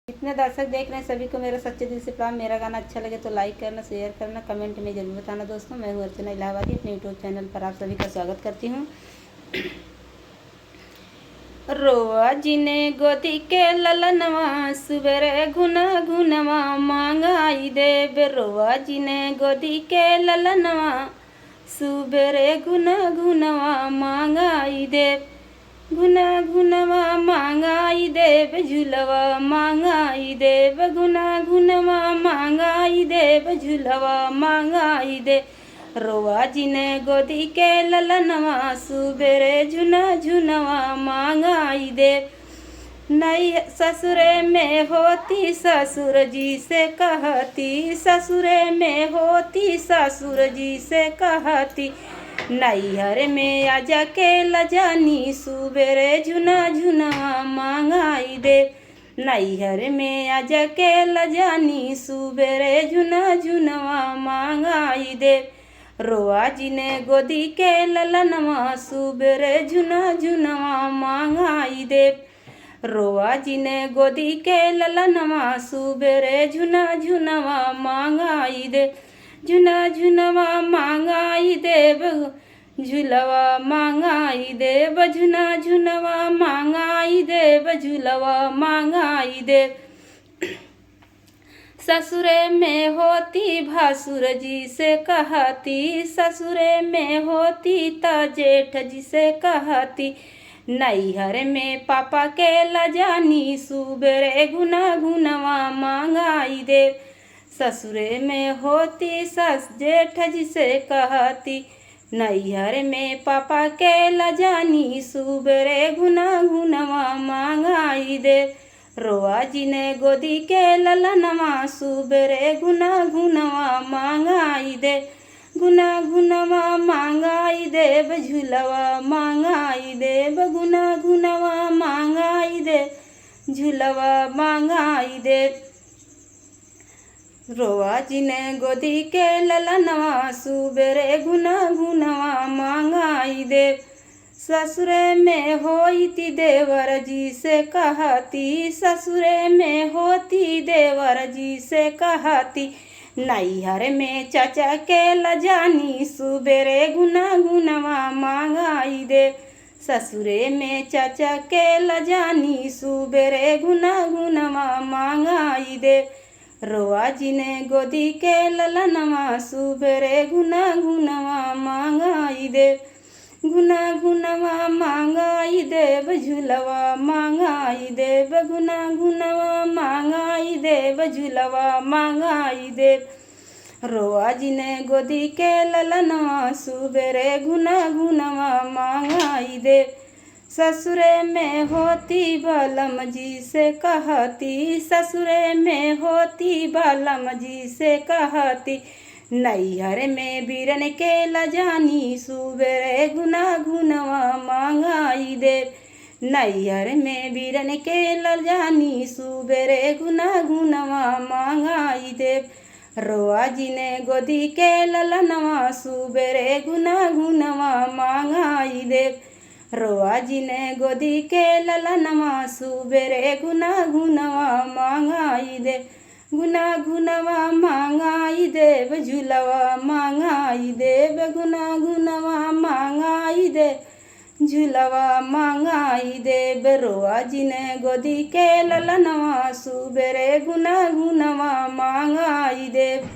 जितने दर्शक देख रहे हैं सभी को मेरा सच्चे दिल से प्रणाम। मेरा गाना अच्छा लगे तो लाइक करना, शेयर करना, कमेंट में जरूर बताना। दोस्तों मैं हूँ अर्चना इलाहाबादी, अपने यूट्यूब चैनल पर आप सभी का स्वागत करती हूँ। रोआ जिने गोदी के ललनवा, सुबेरे घुना घुनवा मांगाई देव। रोआ जिने गोदी के ललनवा, सुबेरे घुना घुनवा मांगाई देव। घुना घुनवा मांगाई देव, झुलवा मांगाई देव। घुना घुनवा मांगाई देव, झुलवा मांगाई दे। रोआ जिने गोदी के ललनवा, सुबेरे झुना झुनवा मांगाई दे। नई ससुरे में होती ससुर जी से कहती, ससुरे में होती ससुर जी से कहती। नैहर में आजा के लजानी, सुबेरे झुना झुनवा मांगाई दे। नैहर में आजा के लजानी, सुबेरे झुना झुनवा मांगाई दे। रोआ जिने गोदी के ललनवा, सुबेरे झुना झुनवा मांगाई दे। रोआ जिने गोदी के ललनवा, सुबेरे झुना झुनवा मांगाई दे। झुना झुनवा मांगाई देव, झुलवा मांगाई देव। झुना झुनवा मांगाई देव, झुलवा मांगाई देव। ससुरे में होती भासुर जी से कहती, ससुरे में होती ता जेठ जी से कहती। नैहर में पापा के लजानी, सुबेरे घुना घुनवा मांगाई देव। ससुरे में होती सस जेठ जी से कहती। नैहर में पापा के लजानी, सुबेरे घुना घुनवा मांगाई दे। रोआ जिने गोदी के ललनवा, सुबेरे घुना घुनवा मांगाई दे। घुना घुनवा मांगाई देव, झुलवा मांगाई देव। घुना घुनवा मांगाई दे, झुलवा मांगाई दे। रोआ जिने गोदी के ललनवा, सुबेरे घुना घुनवा मांगाई देव। ससुरे में होती देवर जी से कहती, ससुरे में होती देवर जी से कहती। नैहर में चाचा के लजानी, सुबेरे घुना घुनवा मांगाई देव। ससुरे में चाचा के लजानी, सुबेरे घुना घुनवा मांगाई देव। रोआ जिने गोदी के ललनवा, सुबेरे घुना घुनवा मांगाई देव। घुना घुनवा मांगाई देव, झुलवा मांगाई देव। घुना घुनवा मांगाई देव, झुलवा मांगाई देव। रोआ जिने गोदी के ललनवा, सुबेरे घुना घुनवा मांगाई देव। ससुरे में होती बालम जी से कहती, ससुरे में होती बालम जी से कहती। नैहर में बीरन के लजानी, सुबेरे घुना घुनवा मांगाई देव। नैहर में बीरन के लजानी, सुबेरे घुना घुनवा मांगाई देव। रोआ जिने गोदी के ललनवा, सुबेरे घुना घुनवा मांगाई देव। रोआ जिने गोदी के ललनवा, सुबेरे घुना घुनवा मांगाई दे। घुना घुनवा मांगाई देव, झुलवा मांगाई देव। घुना घुनवा मांगाई दे, झुलवा मांगाई देव। रोआ जिने गोदी के ललनवा, सुबेरे घुना घुनवा मांगाई देव।